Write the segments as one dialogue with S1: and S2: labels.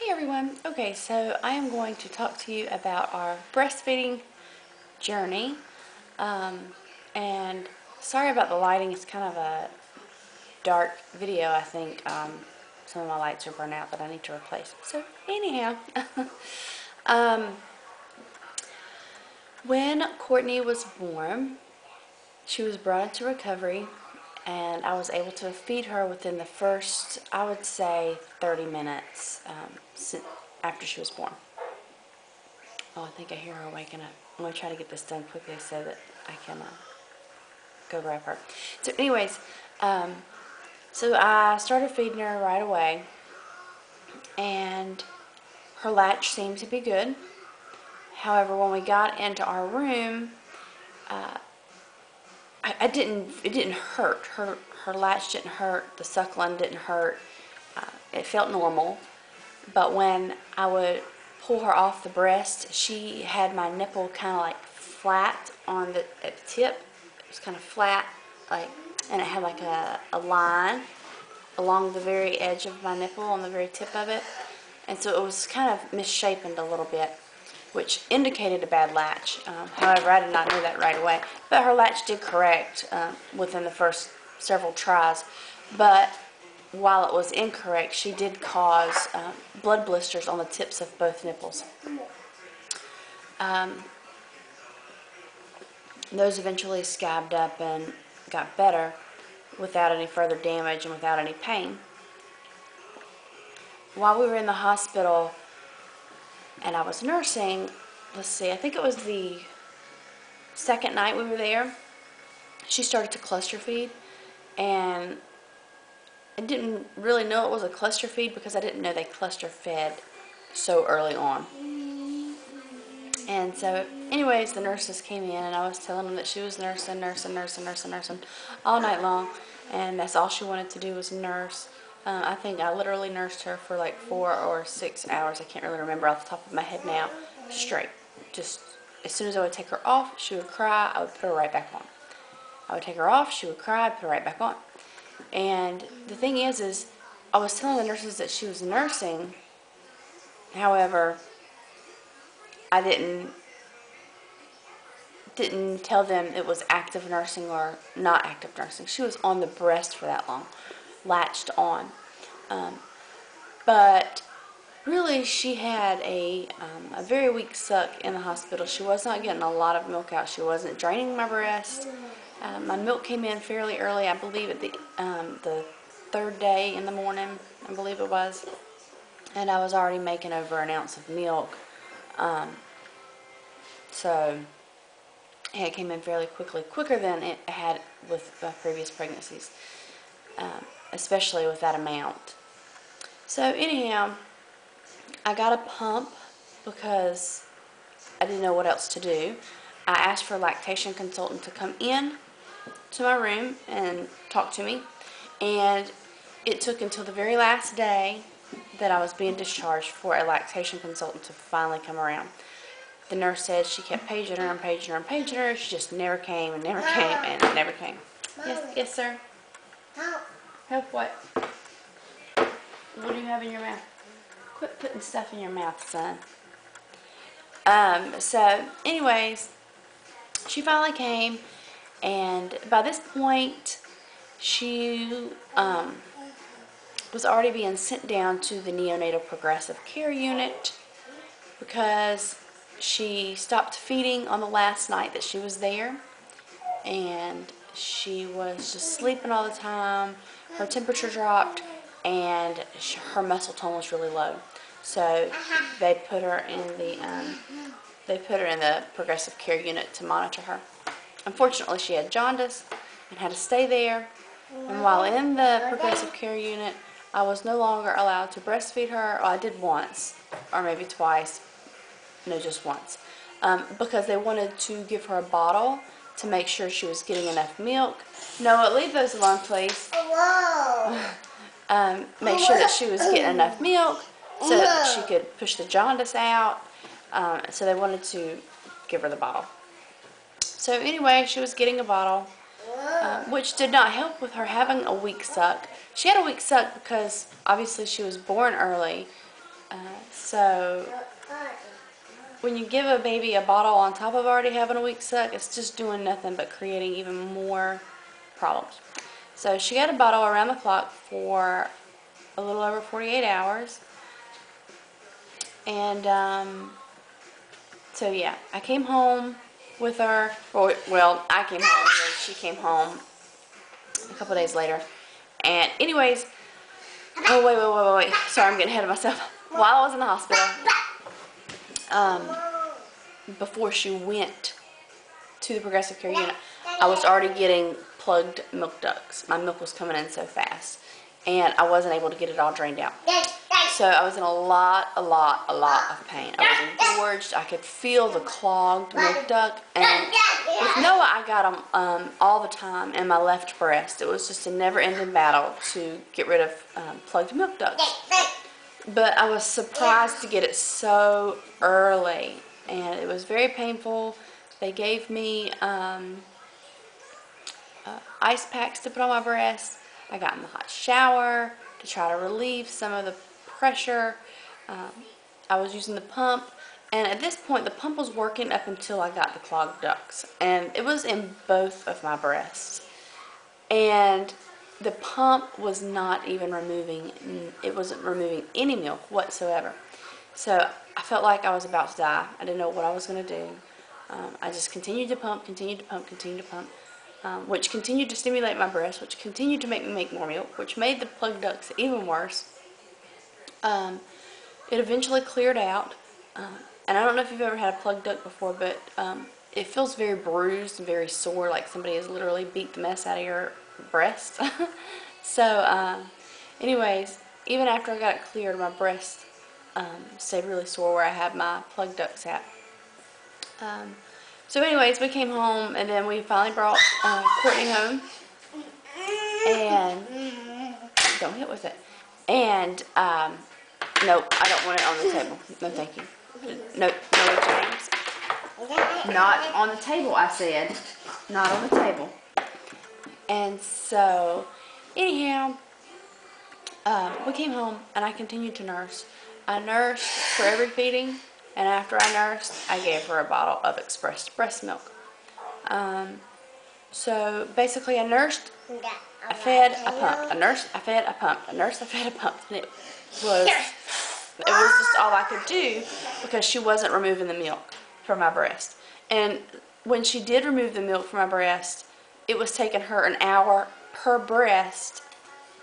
S1: Hey everyone. Okay, so I am going to talk to you about our breastfeeding journey. And sorry about the lighting. It's kind of a dark video, I think. Some of my lights are burnt out that I need to replace. So anyhow, when Courtney was born, she was brought into recovery, and I was able to feed her within the first, I would say, 30 minutes after she was born. Oh, I think I hear her waking up. I'm going to try to get this done quickly so that I can go grab her. So anyways, so I started feeding her right away, and her latch seemed to be good. However, when we got into our room, it didn't hurt. Her latch didn't hurt. The suckling didn't hurt. It felt normal. But when I would pull her off the breast, she had my nipple kind of like flat at the tip. It was kind of flat, and it had like a line along the very edge of my nipple on the very tip of it. And so it was kind of misshapen a little bit, which indicated a bad latch. However, I did not know that right away. But her latch did correct within the first several tries. But while it was incorrect, she did cause blood blisters on the tips of both nipples. Those eventually scabbed up and got better without any further damage and without any pain. While we were in the hospital and I was nursing, let's see, I think it was the second night we were there, she started to cluster feed, and I didn't really know it was a cluster feed because I didn't know they cluster fed so early on. And so anyways, the nurses came in and I was telling them that she was nursing all night long, and that's all she wanted to do was nurse. I think I literally nursed her for like 4 or 6 hours. I can't really remember off the top of my head now. Straight. Just as soon as I would take her off, she would cry. I would put her right back on. I would take her off. She would cry. I'd put her right back on. And the thing is I was telling the nurses that she was nursing. However, I didn't tell them it was active nursing or not active nursing. She was on the breast for that long, latched on. But really, she had a very weak suck in the hospital. She was not getting a lot of milk out. She wasn't draining my breast. My milk came in fairly early, I believe at the third day in the morning, I believe it was. And I was already making over an ounce of milk. So it came in fairly quickly, quicker than it had with previous pregnancies, especially with that amount. So anyhow, I got a pump because I didn't know what else to do. I asked for a lactation consultant to come in to my room and talk to me, and it took until the very last day that I was being discharged for a lactation consultant to finally come around. The nurse said she kept paging her and paging her and paging her. She just never came and never came and never came. Yes, sir.
S2: Help.
S1: Help what? What do you have in your mouth? Quit putting stuff in your mouth, son. So, anyways, she finally came, and by this point, she was already being sent down to the neonatal progressive care unit because she stopped feeding on the last night that she was there, and she was just sleeping all the time. Her temperature dropped, and her muscle tone was really low. So they put her in the progressive care unit to monitor her. Unfortunately, she had jaundice and had to stay there. And while in the progressive care unit, I was no longer allowed to breastfeed her. Well, I did once, or maybe twice. No, just once. Because they wanted to give her a bottle to make sure she was getting enough milk. Noah, leave those alone, please. Make sure that she was getting enough milk so that she could push the jaundice out. So they wanted to give her the bottle. So anyway, she was getting a bottle, which did not help with her having a weak suck. She had a weak suck because obviously she was born early, So when you give a baby a bottle on top of already having a weak suck, it's just doing nothing but creating even more problems. So she got a bottle around the clock for a little over 48 hours. And so yeah, I came home with her. Well, I came home and then she came home a couple days later. And anyways, oh wait. Sorry, I'm getting ahead of myself. While I was in the hospital, before she went to the progressive care unit, I was already getting plugged milk ducts. My milk was coming in so fast, and I wasn't able to get it all drained out. So I was in a lot of pain. I was engorged. I could feel the clogged milk duct, and with Noah, I got them all the time in my left breast. It was just a never-ending battle to get rid of plugged milk ducts. But I was surprised to get it so early, and it was very painful. They gave me ice packs to put on my breast. I got in the hot shower to try to relieve some of the pressure. I was using the pump, and at this point the pump was working up until I got the clogged ducts, and it was in both of my breasts. And the pump was not even removing, it wasn't removing any milk whatsoever. So I felt like I was about to die. I didn't know what I was going to do. I just continued to pump, which continued to stimulate my breast, which continued to make me make more milk, which made the plugged ducts even worse. It eventually cleared out, and I don't know if you've ever had a plugged duct before, but it feels very bruised and very sore, like somebody has literally beat the mess out of your breast. So anyways, even after I got it cleared, my breast stayed really sore where I had my plugged ducts at. So anyways, we came home, and then we finally brought Courtney home, and don't hit with it. And nope, I don't want it on the table. No, thank you. No, James. Not on the table, I said. Not on the table. And so, anyhow, we came home, and I continued to nurse. I nursed for every feeding, and after I nursed, I gave her a bottle of expressed breast milk. So basically, I nursed, I fed, I pumped. I nursed, I fed, I pumped. I nursed, I fed, I pumped. And it was just all I could do because she wasn't removing the milk from my breast. And when she did remove the milk from my breast, it was taking her an hour per breast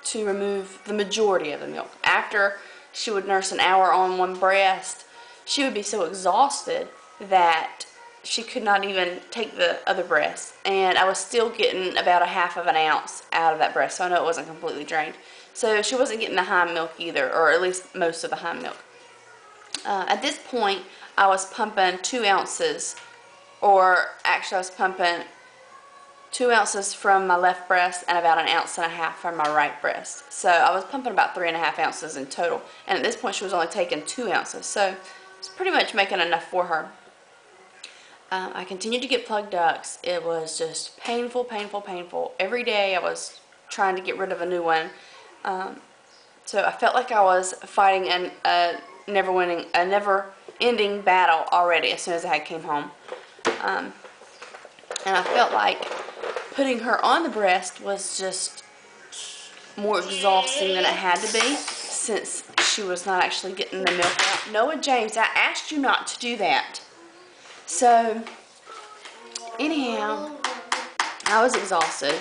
S1: to remove the majority of the milk. After she would nurse an hour on one breast, she would be so exhausted that she could not even take the other breast. And I was still getting about a half of an ounce out of that breast, so I know it wasn't completely drained. So she wasn't getting the hind milk either, or at least most of the hind milk. At this point, I was pumping 2 ounces, or actually I was pumping 2 ounces from my left breast and about 1.5 ounces from my right breast. So I was pumping about 3.5 ounces in total. And at this point, she was only taking 2 ounces. So it's pretty much making enough for her. I continued to get plugged ducts. It was just painful. Every day I was trying to get rid of a new one. So I felt like I was fighting a never-ending battle already as soon as I came home. And I felt like putting her on the breast was just more exhausting than it had to be, since she was not actually getting the milk out. Noah, James, I asked you not to do that. So, anyhow, I was exhausted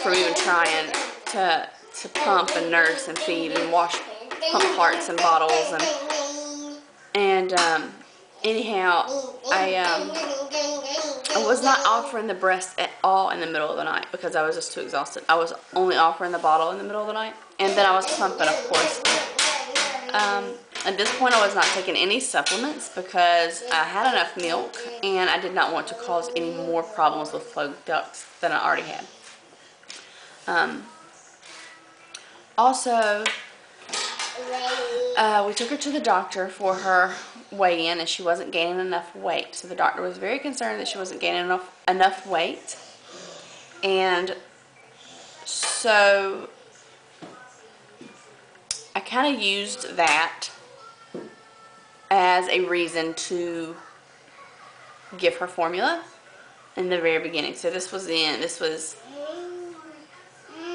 S1: from even trying to pump and nurse and feed and wash pump parts and bottles, and anyhow, I was not offering the breast at all in the middle of the night because I was just too exhausted. I was only offering the bottle in the middle of the night, and then I was pumping, of course. At this point, I was not taking any supplements because I had enough milk, and I did not want to cause any more problems with plugged ducts than I already had. Also, we took her to the doctor for her weigh-in, and she wasn't gaining enough weight. So the doctor was very concerned that she wasn't gaining enough weight. And so I kind of used that as a reason to give her formula in the very beginning. So this was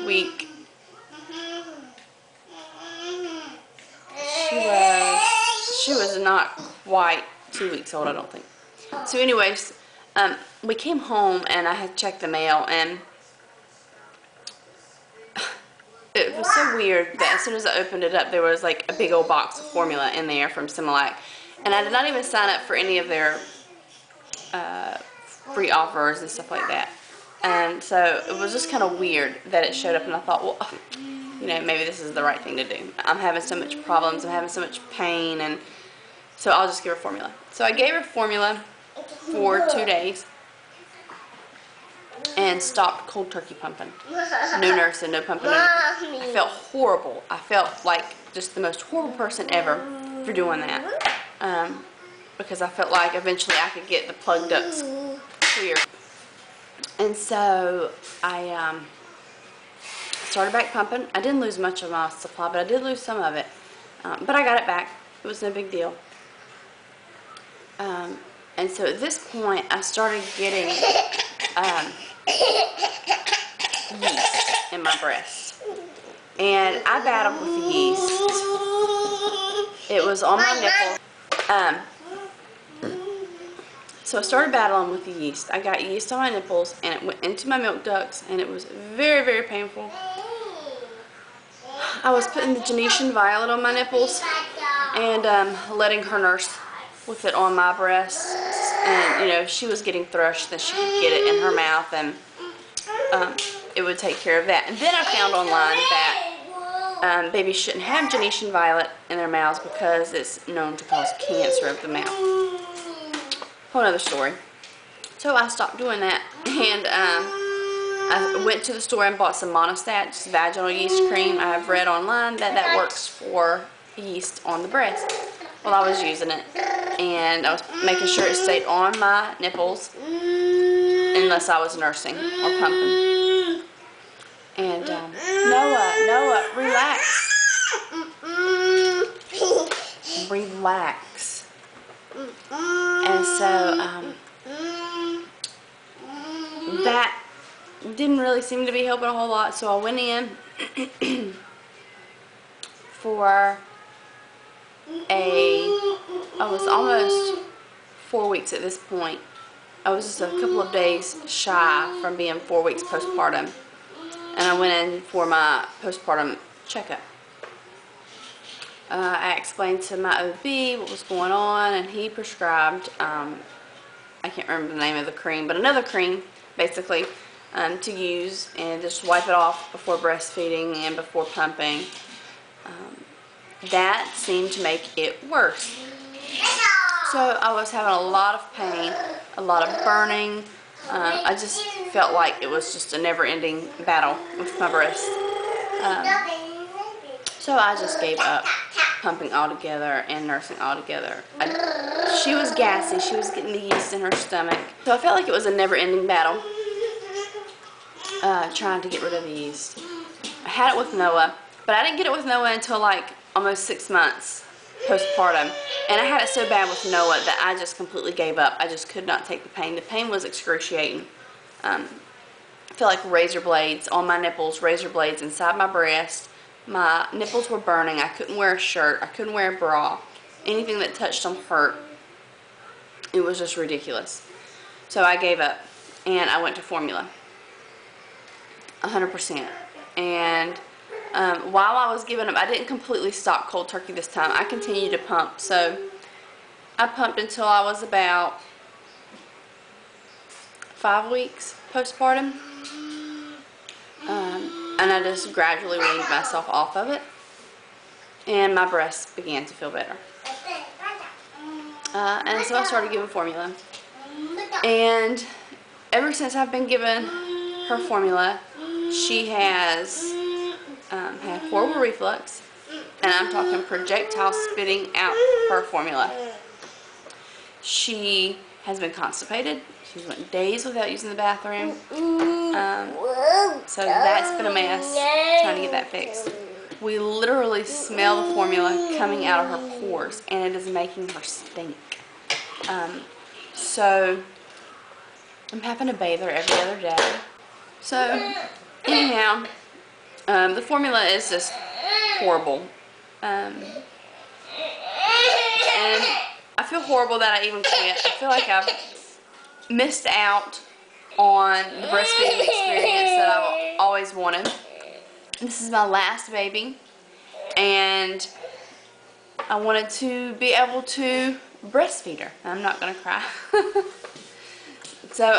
S1: week, she was not quite 2 weeks old, I don't think. So anyways, we came home and I had checked the mail, and it was so weird that as soon as I opened it up, there was like a big old box of formula in there from Similac. And I did not even sign up for any of their free offers and stuff like that. And so it was just kind of weird that it showed up, and I thought, well, you know, maybe this is the right thing to do. I'm having so much problems, I'm having so much pain, and so I'll just give her formula. So I gave her formula for 2 days and stopped cold turkey pumping. No nursing, no pumping. I felt horrible. I felt like just the most horrible person ever for doing that. Because I felt like eventually I could get the plugged ducts clear. And so I started back pumping. I didn't lose much of my supply, but I did lose some of it. But I got it back. It was no big deal. And so at this point, I started getting yeast in my breast. And I battled with the yeast. It was on my nipple. So I started battling with the yeast. I got yeast on my nipples, and it went into my milk ducts, and it was very, very painful. I was putting the Genesian violet on my nipples and letting her nurse with it on my breasts. And, you know, she was getting thrush, then she could get it in her mouth, and it would take care of that. And then I found online that babies shouldn't have Genesian violet in their mouths because it's known to cause cancer of the mouth. Whole other story. So I stopped doing that, and I went to the store and bought some Monostat, just vaginal yeast cream. I have read online that that works for yeast on the breast. Well, I was using it, and I was making sure it stayed on my nipples unless I was nursing or pumping. And Noah, relax. Relax. And so that didn't really seem to be helping a whole lot, so I went in for I was almost 4 weeks at this point. I was just a couple of days shy from being 4 weeks postpartum, and I went in for my postpartum checkup. I explained to my OB what was going on, and he prescribed, I can't remember the name of the cream, but another cream, basically, to use and just wipe it off before breastfeeding and before pumping. That seemed to make it worse. So I was having a lot of pain, a lot of burning. I just felt like it was just a never-ending battle with my breast. So I just gave up pumping altogether and nursing altogether. She was gassy. She was getting the yeast in her stomach. So I felt like it was a never-ending battle trying to get rid of the yeast. I had it with Noah, but I didn't get it with Noah until like almost 6 months postpartum. And I had it so bad with Noah that I just completely gave up. I just could not take the pain. The pain was excruciating. I feel like razor blades on my nipples, razor blades inside my breast. My nipples were burning. I couldn't wear a shirt. I couldn't wear a bra. Anything that touched them hurt. It was just ridiculous. So I gave up, and I went to formula. 100%. And while I was giving up, I didn't completely stop cold turkey this time. I continued to pump. So I pumped until I was about 5 weeks postpartum. And I just gradually weaned myself off of it, and my breasts began to feel better. And so I started giving formula, and ever since I've been giving her formula, she has had horrible reflux, and I'm talking projectile spitting out her formula. She has been constipated. She's went days without using the bathroom. So that's been a mess, trying to get that fixed. we literally smell the formula coming out of her pores, and it is making her stink. So I'm having to bathe her every other day. So anyhow, the formula is just horrible. And I feel horrible that I even quit. I feel like I've missed out on the breastfeeding experience that I've always wanted. This is my last baby, and I wanted to be able to breastfeed her. I'm not gonna cry. So,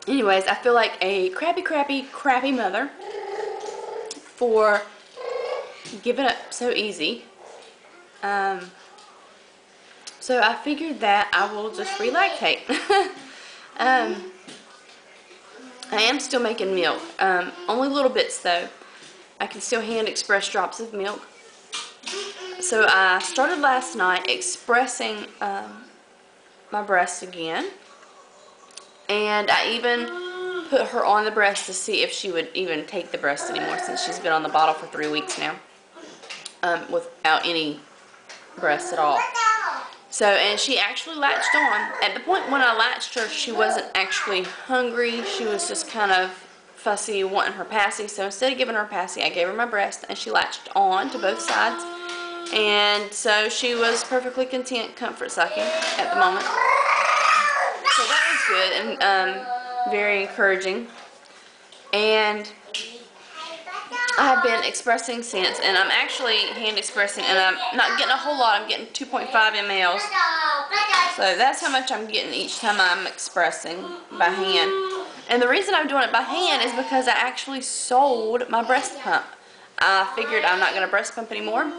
S1: anyways, I feel like a crappy mother for giving up so easy. So I figured that I will just relactate. I am still making milk, only little bits though. I can still hand express drops of milk. So I started last night expressing my breast again, and I even put her on the breast to see if she would even take the breast anymore, since she's been on the bottle for 3 weeks now, without any breast at all. So, and she actually latched on. At the point when I latched her, she wasn't actually hungry. She was just kind of fussy, wanting her passy. So instead of giving her a passy, I gave her my breast, and she latched on to both sides. And so she was perfectly content, comfort sucking at the moment. So that was good and very encouraging. And I have been expressing since, and I'm actually hand expressing, and I'm not getting a whole lot. I'm getting 2.5 mLs. So that's how much I'm getting each time I'm expressing by hand. And the reason I'm doing it by hand is because I actually sold my breast pump. I figured I'm not going to breast pump anymore.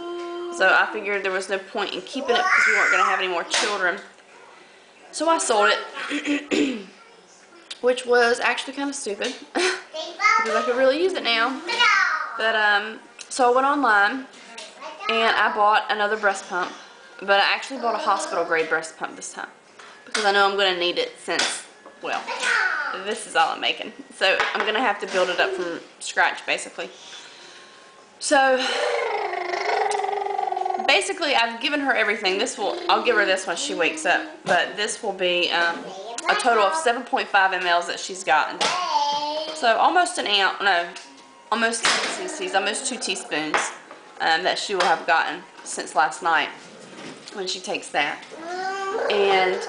S1: So I figured there was no point in keeping it because we weren't going to have any more children. So I sold it, which was actually kind of stupid because I could really use it now. But so I went online and I bought another breast pump, but I actually bought a hospital grade breast pump this time because I know I'm going to need it, since, well, this is all I'm making. So I'm going to have to build it up from scratch basically. So basically I've given her everything. I'll give her this when she wakes up, but this will be a total of 7.5 mLs that she's gotten. So almost an ounce, no, almost 10 cc's, almost 2 teaspoons that she will have gotten since last night when she takes that. And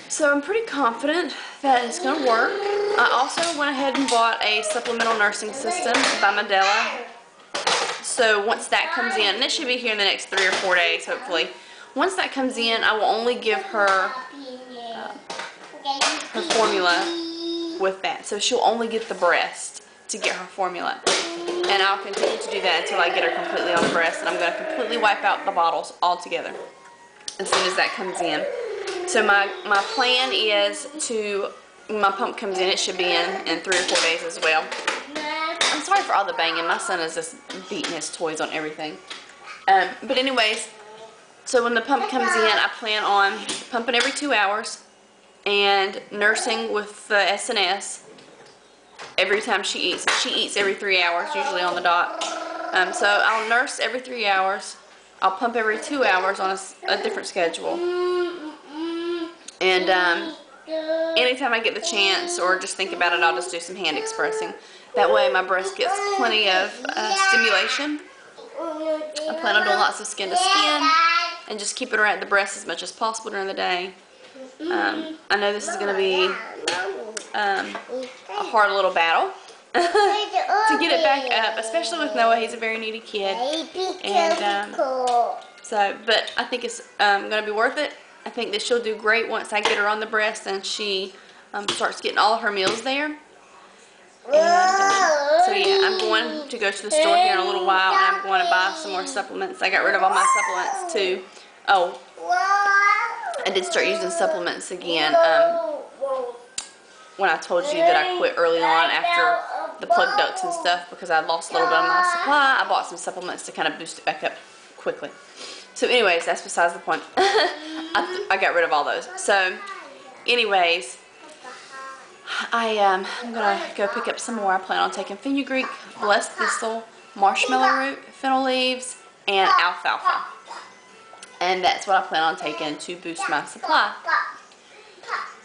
S1: so I'm pretty confident that it's going to work. I also went ahead and bought a supplemental nursing system by Medela. So once that comes in, and it should be here in the next 3 or 4 days hopefully. Once that comes in, I will only give her her formula with that. So she'll only get the breast to get her formula. And I'll continue to do that until I get her completely on the breast. And I'm going to completely wipe out the bottles altogether as soon as that comes in. So my plan is to, when my pump comes in, it should be in 3 or 4 days as well. I'm sorry for all the banging. My son is just beating his toys on everything. But anyways, so when the pump comes in, I plan on pumping every 2 hours and nursing with the S&S every time she eats. She eats every 3 hours, usually on the dot. So I'll nurse every 3 hours. I'll pump every 2 hours on a different schedule. And anytime I get the chance or just think about it, I'll just do some hand expressing. That way my breast gets plenty of stimulation. I plan on doing lots of skin to skin and just keeping her at the breast as much as possible during the day. I know this is going to be a hard little battle to get it back up, especially with Noah. He's a very needy kid. And but I think it's going to be worth it. I think that she'll do great once I get her on the breast and she starts getting all of her meals there. And so yeah, I'm going to go to the store here in a little while, and I'm going to buy some more supplements. I got rid of all my supplements too. Oh, I did start using supplements again when I told you that I quit early on after the plug ducts and stuff because I lost a little bit of my supply. I bought some supplements to kind of boost it back up quickly. So anyways, that's besides the point. I got rid of all those. So anyways, I'm gonna go pick up some more. I plan on taking fenugreek, blessed thistle, marshmallow root, fennel leaves, and alfalfa. And that's what I plan on taking to boost my supply.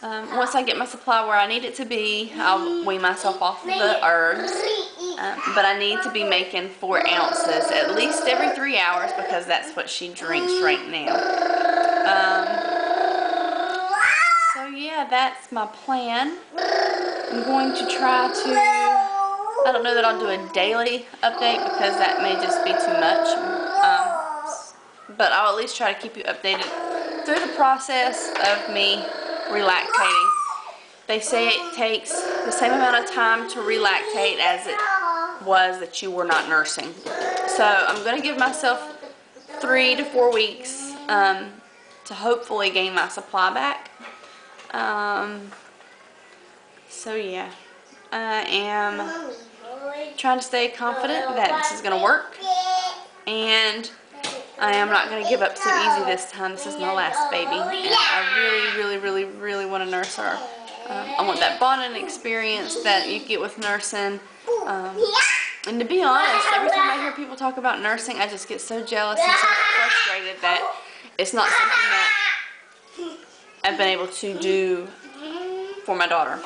S1: Once I get my supply where I need it to be, I'll wean myself off of the herbs. But I need to be making 4 ounces at least every 3 hours because that's what she drinks right now. So yeah, that's my plan. I'm going to try to, I don't know that I'll do a daily update because that may just be too much. But I'll at least try to keep you updated through the process of me relactating. They say it takes the same amount of time to relactate as it was that you were not nursing. So I'm going to give myself 3 to 4 weeks to hopefully gain my supply back. So yeah, I am trying to stay confident that this is going to work, and I am not going to give up so easy this time. This is my last baby, and I really want to nurse her. I want that bonding experience that you get with nursing. And to be honest, every time I hear people talk about nursing, I just get so jealous and so frustrated that it's not something that I've been able to do for my daughter.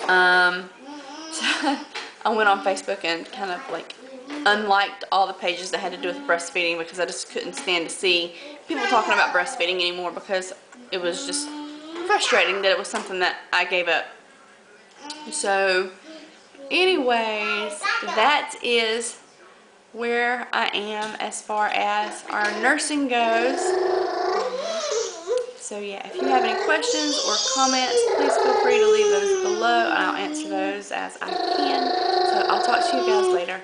S1: So I went on Facebook and kind of like unliked all the pages that had to do with breastfeeding because I just couldn't stand to see people talking about breastfeeding anymore because it was just frustrating that it was something that I gave up. So anyways, that is where I am as far as our nursing goes. So yeah, if you have any questions or comments, please feel free to leave those below and I'll answer those as I can. So I'll talk to you guys later.